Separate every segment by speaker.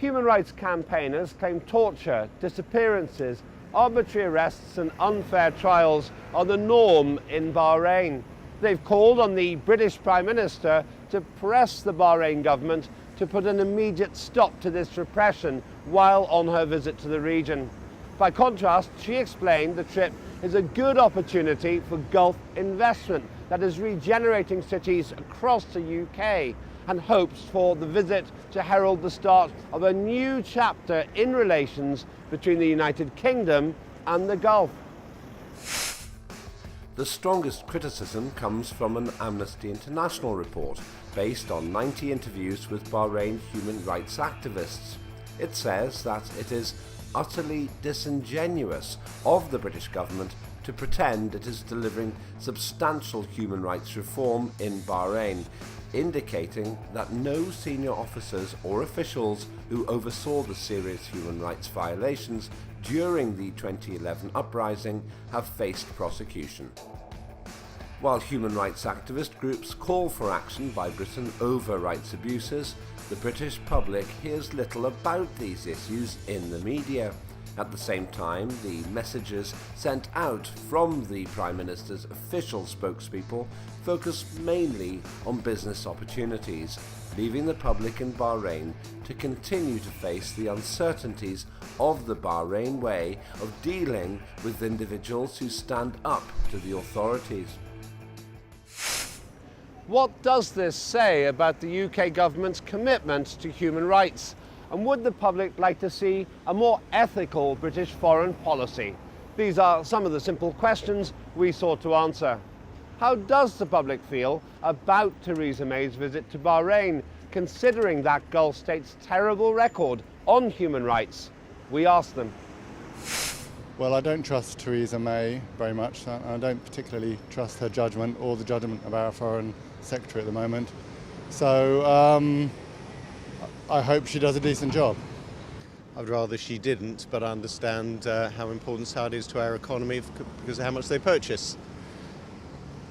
Speaker 1: Human rights campaigners claim torture, disappearances, arbitrary arrests and unfair trials are the norm in Bahrain. They've called on the British Prime Minister to press the Bahrain government to put an immediate stop to this repression while on her visit to the region. By contrast, she explained the trip is a good opportunity for Gulf investment that is regenerating cities across the UK, and hopes for the visit to herald the start of a new chapter in relations between the United Kingdom and the Gulf.
Speaker 2: The strongest criticism comes from an Amnesty International report based on 90 interviews with Bahrain human rights activists. It says that it is utterly disingenuous of the British government to pretend it is delivering substantial human rights reform in Bahrain, indicating that no senior officers or officials who oversaw the serious human rights violations during the 2011 uprising have faced prosecution. While human rights activist groups call for action by Britain over rights abuses, the British public hears little about these issues in the media. At the same time, the messages sent out from the Prime Minister's official spokespeople focus mainly on business opportunities, leaving the public in Bahrain to continue to face the uncertainties of the Bahrain way of dealing with individuals who stand up to the authorities.
Speaker 1: What does this say about the UK government's commitment to human rights? And would the public like to see a more ethical British foreign policy? These are some of the simple questions we sought to answer. How does the public feel about Theresa May's visit to Bahrain, considering that Gulf state's terrible record on human rights? We asked them.
Speaker 3: Well, I don't trust Theresa May very much. I don't particularly trust her judgment or the judgment of our Foreign Secretary at the moment. So I hope she does a decent job.
Speaker 4: I'd rather she didn't, but I understand how important Saudi is to our economy because of how much they purchase.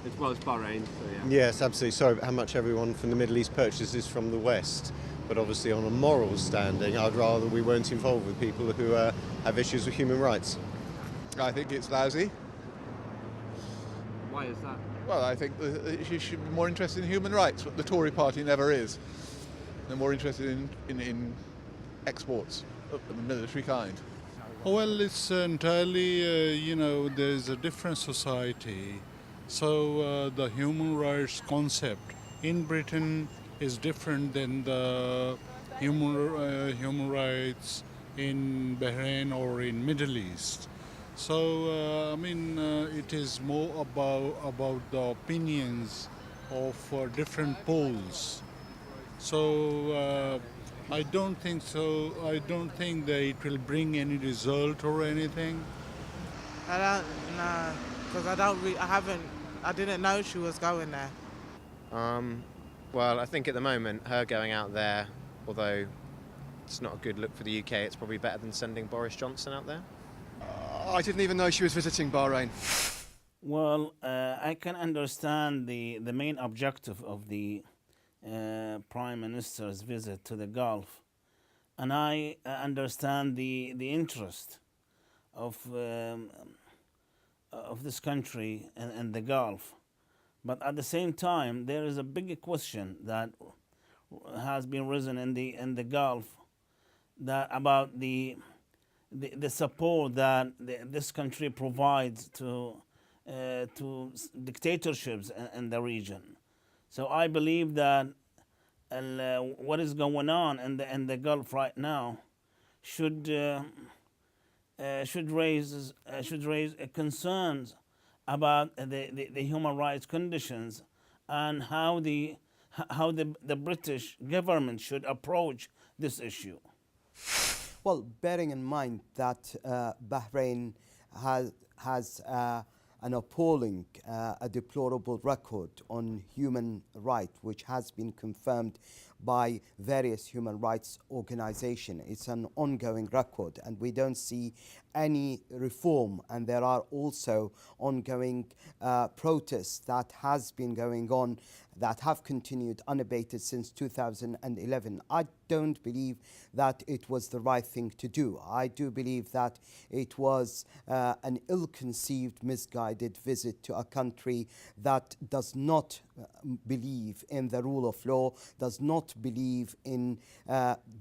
Speaker 1: As well as Bahrain, so yeah.
Speaker 4: Yes, absolutely. Sorry, how much everyone from the Middle East purchases from the West. But obviously on a moral standing, I'd rather we weren't involved with people who have issues with human rights.
Speaker 5: I think it's lousy.
Speaker 1: Why is that?
Speaker 5: Well, I think she should be more interested in human rights, what the Tory party never is. They're more interested in exports of the military kind.
Speaker 6: Well, it's entirely, there's a different society. So the human rights concept in Britain is different than the human rights in Bahrain or in Middle East. So, it is more about the opinions of different poles. So, I don't think so. I don't think that it will bring any result or anything.
Speaker 7: I don't know, because I didn't know she was going there.
Speaker 8: Well, I think at the moment, her going out there, although it's not a good look for the UK, it's probably better than sending Boris Johnson out there.
Speaker 9: I didn't even know she was visiting Bahrain.
Speaker 10: Well, I can understand the main objective of the Prime Minister's visit to the Gulf, and I understand the interest of this country and the Gulf. But at the same time, there is a big question that has been risen in the Gulf that about the support that this country provides to dictatorships in the region. So I believe that what is going on in the Gulf right now should raise concerns about the human rights conditions and how the British government should approach this issue.
Speaker 11: Well, bearing in mind that Bahrain has an appalling, a deplorable record on human rights, which has been confirmed by various human rights organizations. It's an ongoing record, and we don't see any reform. And there are also ongoing protests that has been going on that have continued unabated since 2011. I don't believe that it was the right thing to do. I do believe that it was an ill-conceived, misguided visit to a country that does not believe in the rule of law, does not believe in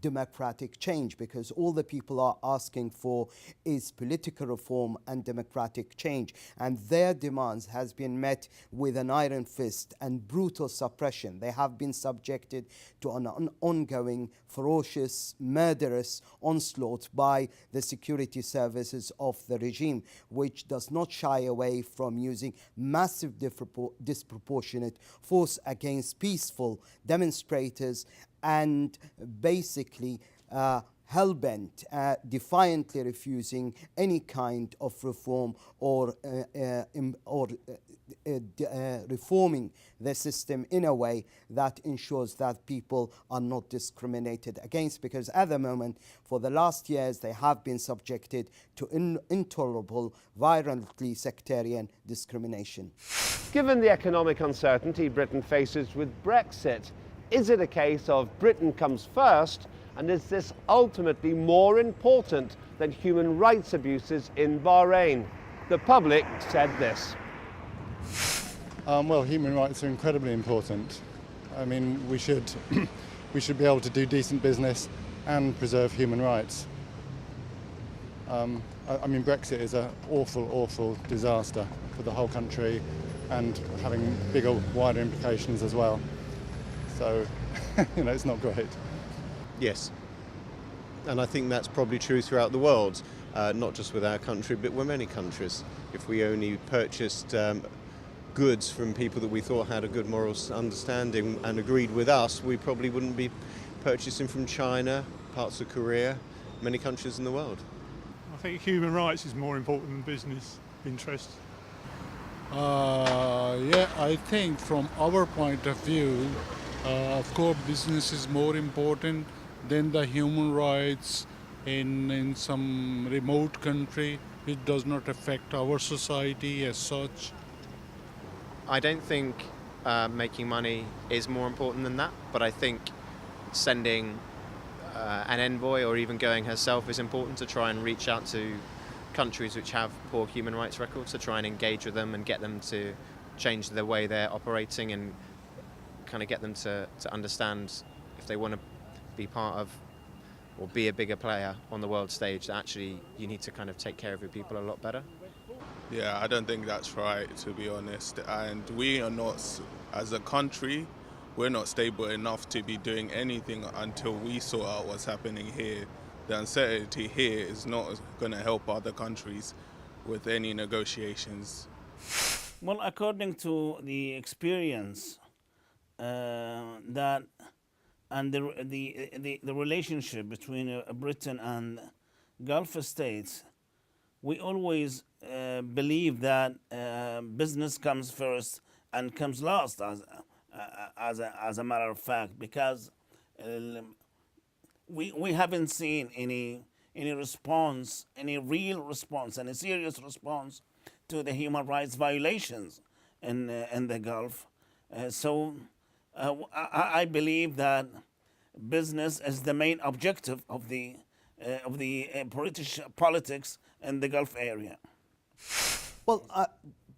Speaker 11: democratic change, because all the people are asking for is political reform and democratic change, and their demands has been met with an iron fist and brutal suppression. They have been subjected to an ongoing, ferocious, murderous onslaught by the security services of the regime, which does not shy away from using massive disproportionate force against peaceful demonstrators, and basically hell-bent, defiantly refusing any kind of reform or reforming the system in a way that ensures that people are not discriminated against, because at the moment, for the last years, they have been subjected to intolerable, violently sectarian discrimination.
Speaker 1: Given the economic uncertainty Britain faces with Brexit, is it a case of Britain comes first, and is this ultimately more important than human rights abuses in Bahrain? The public said this.
Speaker 3: Well, human rights are incredibly important. I mean, we should be able to do decent business and preserve human rights. I mean, Brexit is an awful, awful disaster for the whole country, and having bigger, wider implications as well. So, it's not great.
Speaker 4: Yes, and I think that's probably true throughout the world, not just with our country, but with many countries. If we only purchased goods from people that we thought had a good moral understanding and agreed with us, we probably wouldn't be purchasing from China, parts of Korea, many countries in the world.
Speaker 12: I think human rights is more important than business interests.
Speaker 6: Yeah, I think from our point of view, of course, business is more important than the human rights in some remote country. It does not affect our society as such.
Speaker 8: I don't think making money is more important than that, but I think sending an envoy or even going herself is important to try and reach out to countries which have poor human rights records, to try and engage with them and get them to change the way they're operating, and kind of get them to understand, if they want to be part of or be a bigger player on the world stage, that actually you need to kind of take care of your people a lot better.
Speaker 13: Yeah, I don't think that's right, to be honest. And we are not, as a country, we're not stable enough to be doing anything until we sort out what's happening here. The uncertainty here is not going to help other countries with any negotiations.
Speaker 10: Well, according to the experience that and the relationship between Britain and Gulf states, we always believe that business comes first and comes last, as a matter of fact, because we haven't seen any response, any real response, any serious response to the human rights violations in the Gulf. So I believe that business is the main objective of the British politics in the Gulf area.
Speaker 11: Well,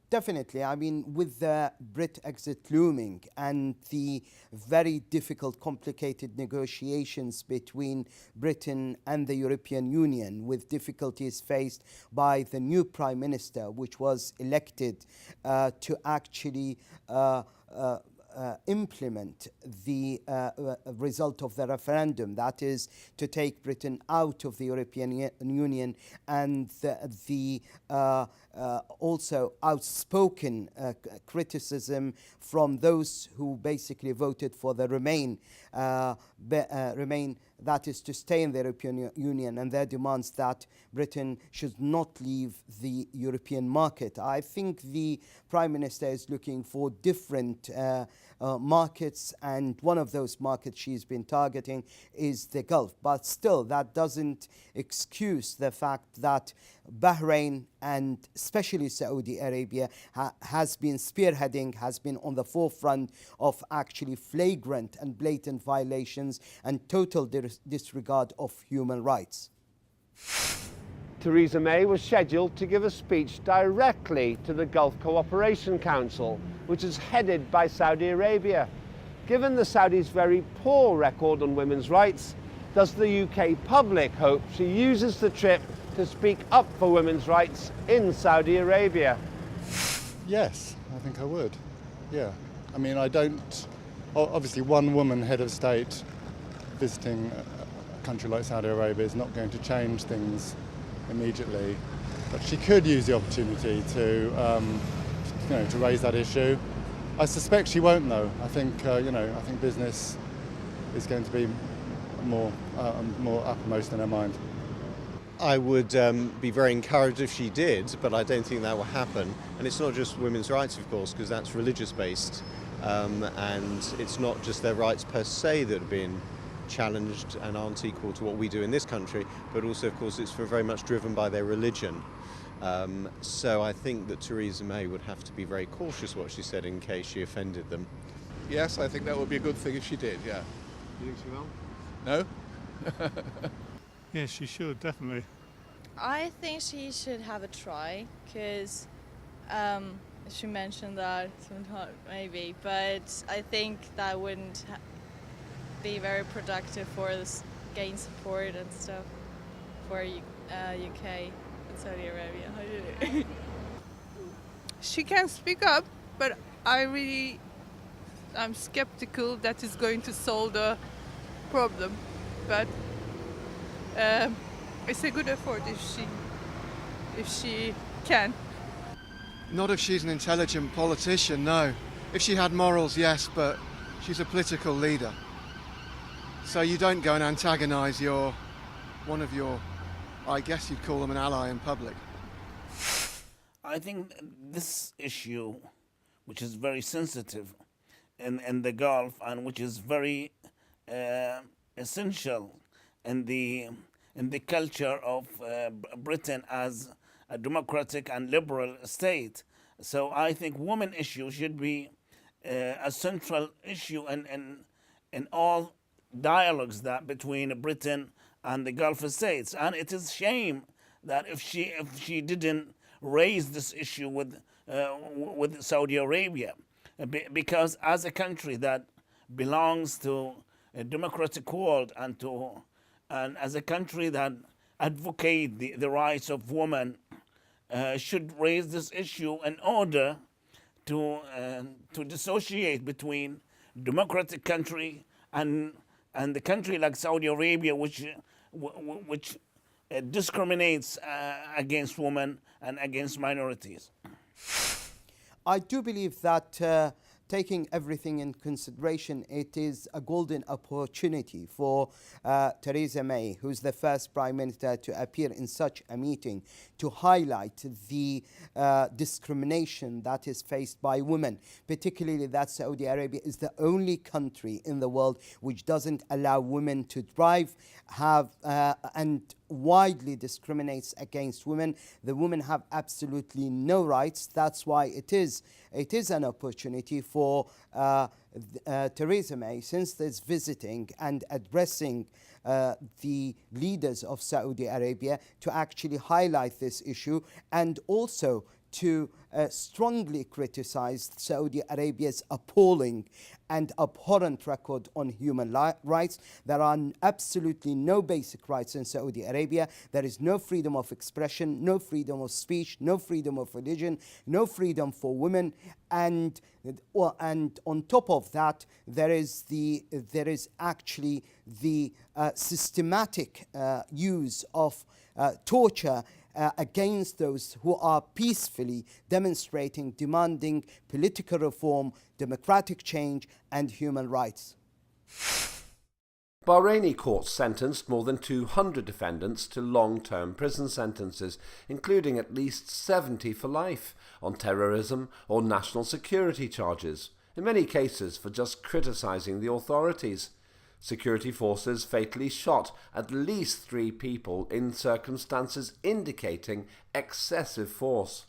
Speaker 11: definitely. I mean, with the Brit exit looming and the very difficult, complicated negotiations between Britain and the European Union, with difficulties faced by the new Prime Minister, which was elected to actually implement the result of the referendum, that is to take Britain out of the European Union, and the also outspoken criticism from those who basically voted for the Remain, that is to stay in the European Union, and their demands that Britain should not leave the European market. I think the Prime Minister is looking for different markets, and one of those markets she's been targeting is the Gulf. But still, that doesn't excuse the fact that Bahrain and especially Saudi Arabia has been spearheading, has been on the forefront of actually flagrant and blatant violations and total disregard of human rights.
Speaker 1: Theresa May was scheduled to give a speech directly to the Gulf Cooperation Council, which is headed by Saudi Arabia. Given the Saudis' very poor record on women's rights, does the UK public hope she uses the trip to speak up for women's rights in Saudi Arabia?
Speaker 3: Yes, I think I would. Yeah. I mean, I don't... Obviously, one woman head of state visiting a country like Saudi Arabia is not going to change things immediately, but she could use the opportunity to, to raise that issue. I suspect she won't, though. I think, I think business is going to be more uppermost in her mind.
Speaker 4: I would be very encouraged if she did, but I don't think that will happen. And it's not just women's rights, of course, because that's religious-based, and it's not just their rights per se that have been challenged and aren't equal to what we do in this country, but also, of course, it's very much driven by their religion. So I think that Theresa May would have to be very cautious what she said in case she offended them.
Speaker 5: Yes, I think that would be a good thing if she did, yeah.
Speaker 4: Do you think she will?
Speaker 5: No?
Speaker 12: Yes, she should, definitely.
Speaker 14: I think she should have a try, because she mentioned that sometime maybe, but I think that wouldn't be very productive for this gain support and stuff for UK and Saudi Arabia.
Speaker 15: She can speak up, but I'm skeptical that is going to solve the problem. But it's a good effort if she can.
Speaker 9: Not if she's an intelligent politician, no. If she had morals, yes, but she's a political leader. So you don't go and antagonise one of your, I guess you'd call them an ally in public.
Speaker 10: I think this issue, which is very sensitive in the Gulf and which is very essential in the culture of Britain as a democratic and liberal state. So I think women issue should be a central issue in all dialogues that between Britain and the Gulf states. And it is a shame that if she didn't raise this issue with Saudi Arabia, because as a country that belongs to a democratic world and as a country that advocate the rights of women, should raise this issue in order to dissociate between democratic country and the country like Saudi Arabia, which discriminates against women and against minorities.
Speaker 11: I do believe that taking everything in consideration, it is a golden opportunity for Theresa May, who's the first Prime Minister to appear in such a meeting, to highlight the discrimination that is faced by women, particularly that Saudi Arabia is the only country in the world which doesn't allow women to drive, and widely discriminates against women. The women have absolutely no rights. That's why it is an opportunity for Theresa May, since this visiting and addressing the leaders of Saudi Arabia, to actually highlight this issue and also to strongly criticize Saudi Arabia's appalling and abhorrent record on human rights. There are absolutely no basic rights in Saudi Arabia. There is no freedom of expression, no freedom of speech, no freedom of religion, no freedom for women, and on top of that, there is actually the systematic use of torture against those who are peacefully demonstrating, demanding political reform, democratic change, and human rights.
Speaker 2: Bahraini courts sentenced more than 200 defendants to long-term prison sentences, including at least 70 for life, on terrorism or national security charges. in many cases for just criticising the authorities. Security forces fatally shot at least 3 people in circumstances indicating excessive force.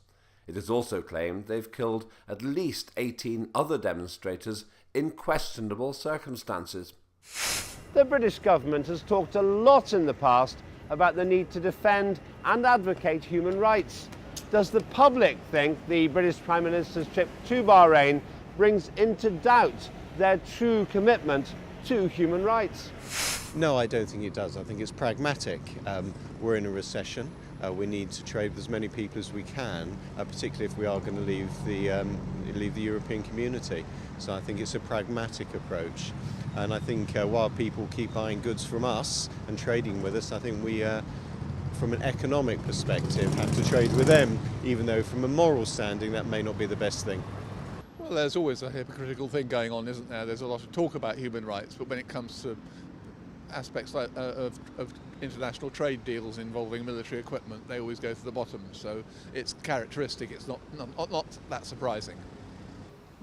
Speaker 2: It is also claimed they've killed at least 18 other demonstrators in questionable circumstances.
Speaker 1: The British government has talked a lot in the past about the need to defend and advocate human rights. Does the public think the British Prime Minister's trip to Bahrain brings into doubt their true commitment to human rights?
Speaker 4: No, I don't think it does. I think it's pragmatic. We're in a recession. We need to trade with as many people as we can, particularly if we are going to leave the European community. So I think it's a pragmatic approach. And I think while people keep buying goods from us and trading with us, I think we, from an economic perspective, have to trade with them, even though from a moral standing that may not be the best thing.
Speaker 5: Well, there's always a hypocritical thing going on, isn't there? There's a lot of talk about human rights, but when it comes to aspects like, of international trade deals involving military equipment, they always go to the bottom. So it's characteristic. It's not that surprising.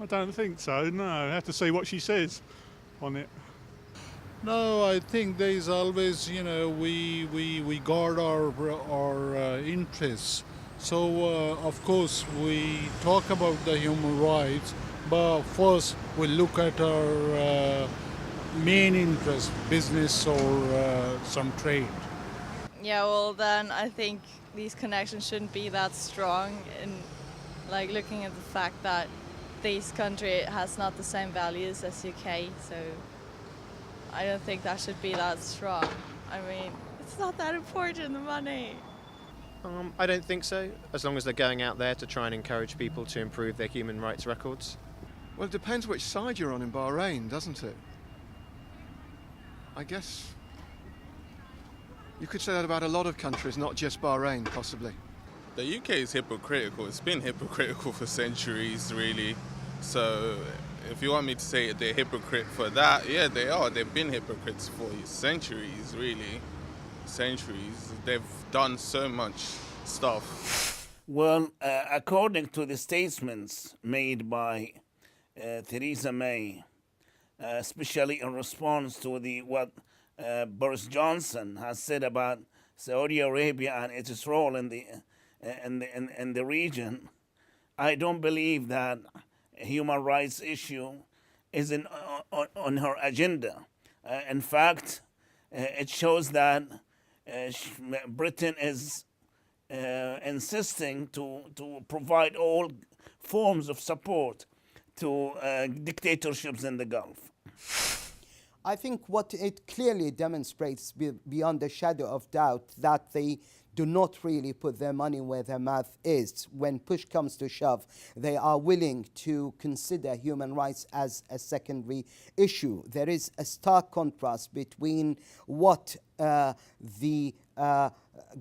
Speaker 12: I don't think so, no. I have to see what she says on it.
Speaker 6: No, I think there is always, we guard our interests. So, of course, we talk about the human rights, but first we look at our main interest, business or some trade.
Speaker 14: Yeah, well then I think these connections shouldn't be that strong in looking at the fact that this country has not the same values as UK, so I don't think that should be that strong. I mean, it's not that important, the money.
Speaker 8: I don't think so, as long as they're going out there to try and encourage people to improve their human rights records.
Speaker 9: Well, it depends which side you're on in Bahrain, doesn't it? I guess you could say that about a lot of countries, not just Bahrain, possibly.
Speaker 13: The UK is hypocritical. It's been hypocritical for centuries, really. So if you want me to say they're hypocrite for that, yeah, they are. They've been hypocrites for centuries, really. Centuries. They've done so much stuff.
Speaker 10: Well, according to the statements made by Theresa May, especially in response to what Boris Johnson has said about Saudi Arabia and its role in the region, I don't believe that human rights issue is on her agenda. In fact, it shows that Britain is insisting to provide all forms of support to dictatorships in the Gulf.
Speaker 11: I think what it clearly demonstrates beyond a shadow of doubt that they do not really put their money where their mouth is. When push comes to shove, they are willing to consider human rights as a secondary issue. There is a stark contrast between what the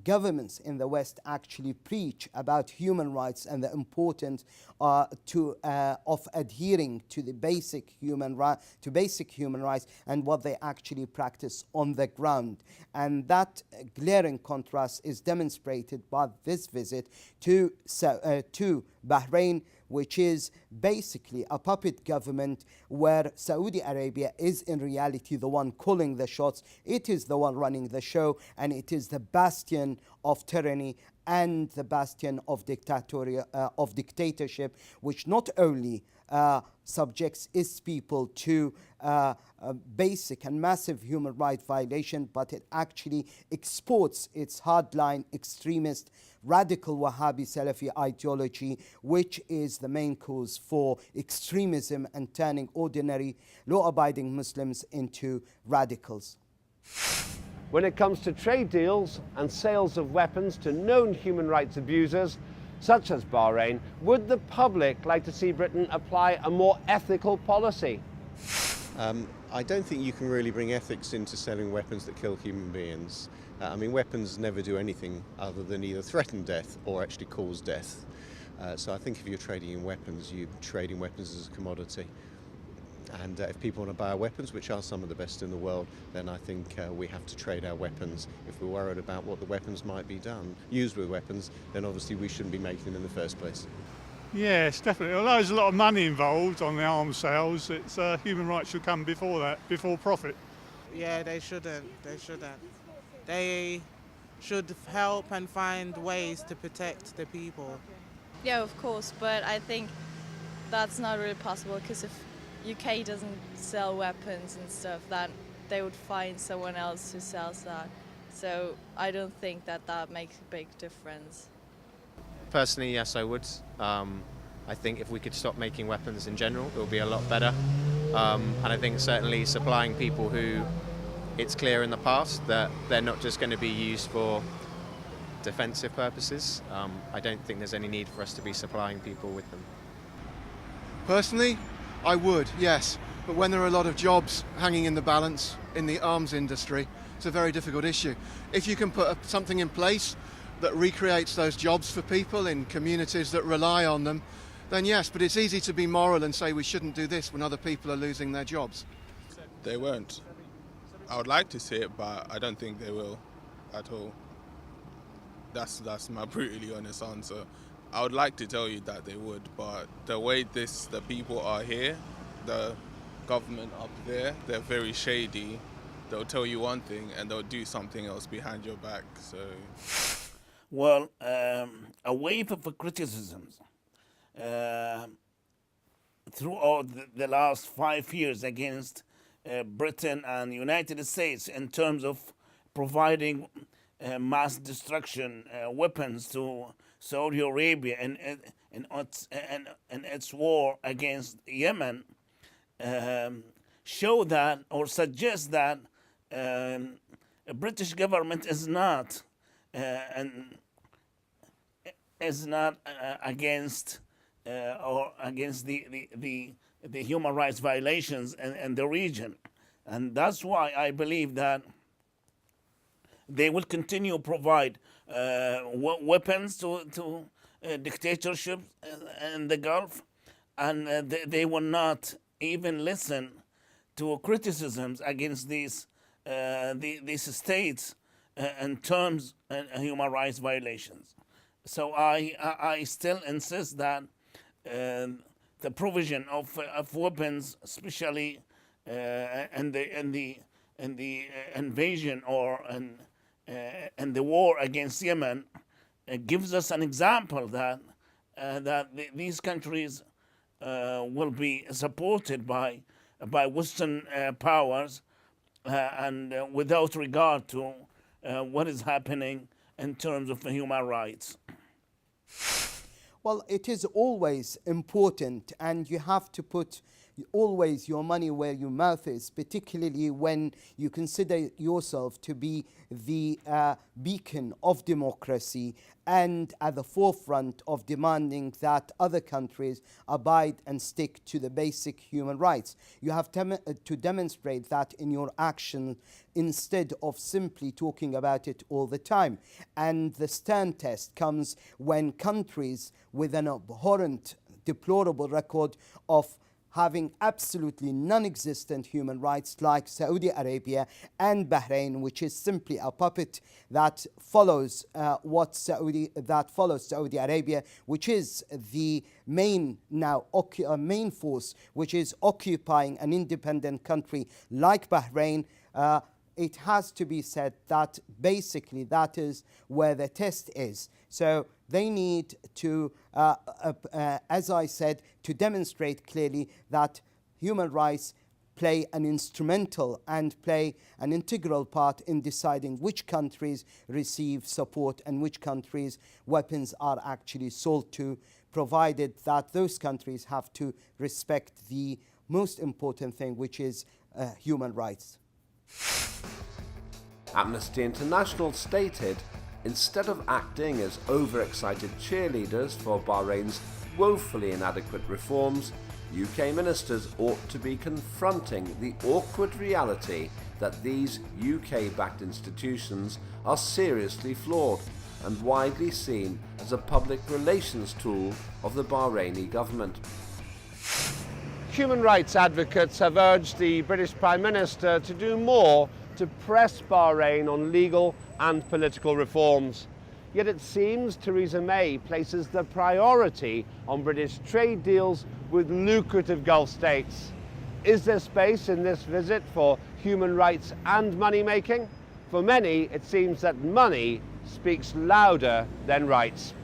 Speaker 11: governments in the West actually preach about human rights and the importance of adhering to the basic human rights and what they actually practice on the ground. And that glaring contrast is demonstrated by this visit to Bahrain, which is basically a puppet government where Saudi Arabia is in reality the one calling the shots. It is the one running the show, and it is the bastion of tyranny and the bastion of dictatorship, which not only subjects its people to basic and massive human rights violation, but it actually exports its hardline extremist radical Wahhabi Salafi ideology, which is the main cause for extremism and turning ordinary law-abiding Muslims into radicals.
Speaker 1: When it comes to trade deals and sales of weapons to known human rights abusers, such as Bahrain, would the public like to see Britain apply a more ethical policy?
Speaker 4: I don't think you can really bring ethics into selling weapons that kill human beings. I mean, weapons never do anything other than either threaten death or actually cause death. So I think if you're trading in weapons, you're trading weapons as a commodity. And if people want to buy our weapons, which are some of the best in the world, then I think we have to trade our weapons. If we're worried about what the weapons might be used with weapons, then obviously we shouldn't be making them in the first place.
Speaker 12: Yes, definitely. Although there's a lot of money involved on the arms sales, it's human rights should come before that, before profit.
Speaker 7: Yeah, they shouldn't. They shouldn't. They should help and find ways to protect the people.
Speaker 14: Yeah, of course, but I think that's not really possible because if UK doesn't sell weapons and stuff, then they would find someone else who sells that. So I don't think that makes a big difference.
Speaker 8: Personally, yes, I would. I think if we could stop making weapons in general, it would be a lot better. And I think certainly supplying people who it's clear in the past that they're not just going to be used for defensive purposes. I don't think there's any need for us to be supplying people with them.
Speaker 9: Personally, I would, yes. But when there are a lot of jobs hanging in the balance in the arms industry, it's a very difficult issue. If you can put something in place that recreates those jobs for people in communities that rely on them, then yes, but it's easy to be moral and say we shouldn't do this when other people are losing their jobs.
Speaker 13: They won't. I would like to see it, but I don't think they will at all. That's my brutally honest answer. I would like to tell you that they would, but the way the people are here, the government up there, they're very shady. They'll tell you one thing and they'll do something else behind your back. So,
Speaker 10: well, a wave of criticisms throughout the last 5 years against Britain and the United States in terms of providing mass destruction weapons to Saudi Arabia in its war against Yemen show that or suggest that a British government is not against the human rights violations in the region, and that's why I believe that they will continue to provide weapons to dictatorships in the Gulf, and they will not even listen to criticisms against these states in terms of human rights violations. So I still insist that the provision of weapons, especially in the invasion or in the war against Yemen, gives us an example that these countries will be supported by Western powers and without regard to what is happening in terms of human rights.
Speaker 11: Well, it is always important, and you have to put always your money where your mouth is, particularly when you consider yourself to be the beacon of democracy and at the forefront of demanding that other countries abide and stick to the basic human rights. You have to demonstrate that in your action instead of simply talking about it all the time. And the Stern test comes when countries with an abhorrent, deplorable record of having absolutely non-existent human rights like Saudi Arabia and Bahrain, which is simply a puppet that follows Saudi Arabia, which is the main force which is occupying an independent country like Bahrain. It has to be said that basically that is where the test is. So they need to, as I said, to demonstrate clearly that human rights play an instrumental and play an integral part in deciding which countries receive support and which countries weapons are actually sold to, provided that those countries have to respect the most important thing, which is human rights.
Speaker 2: Amnesty International stated, instead of acting as overexcited cheerleaders for Bahrain's woefully inadequate reforms, UK ministers ought to be confronting the awkward reality that these UK-backed institutions are seriously flawed and widely seen as a public relations tool of the Bahraini government.
Speaker 1: Human rights advocates have urged the British Prime Minister to do more to press Bahrain on legal and political reforms. Yet it seems Theresa May places the priority on British trade deals with lucrative Gulf states. Is there space in this visit for human rights and money making? For many, it seems that money speaks louder than rights.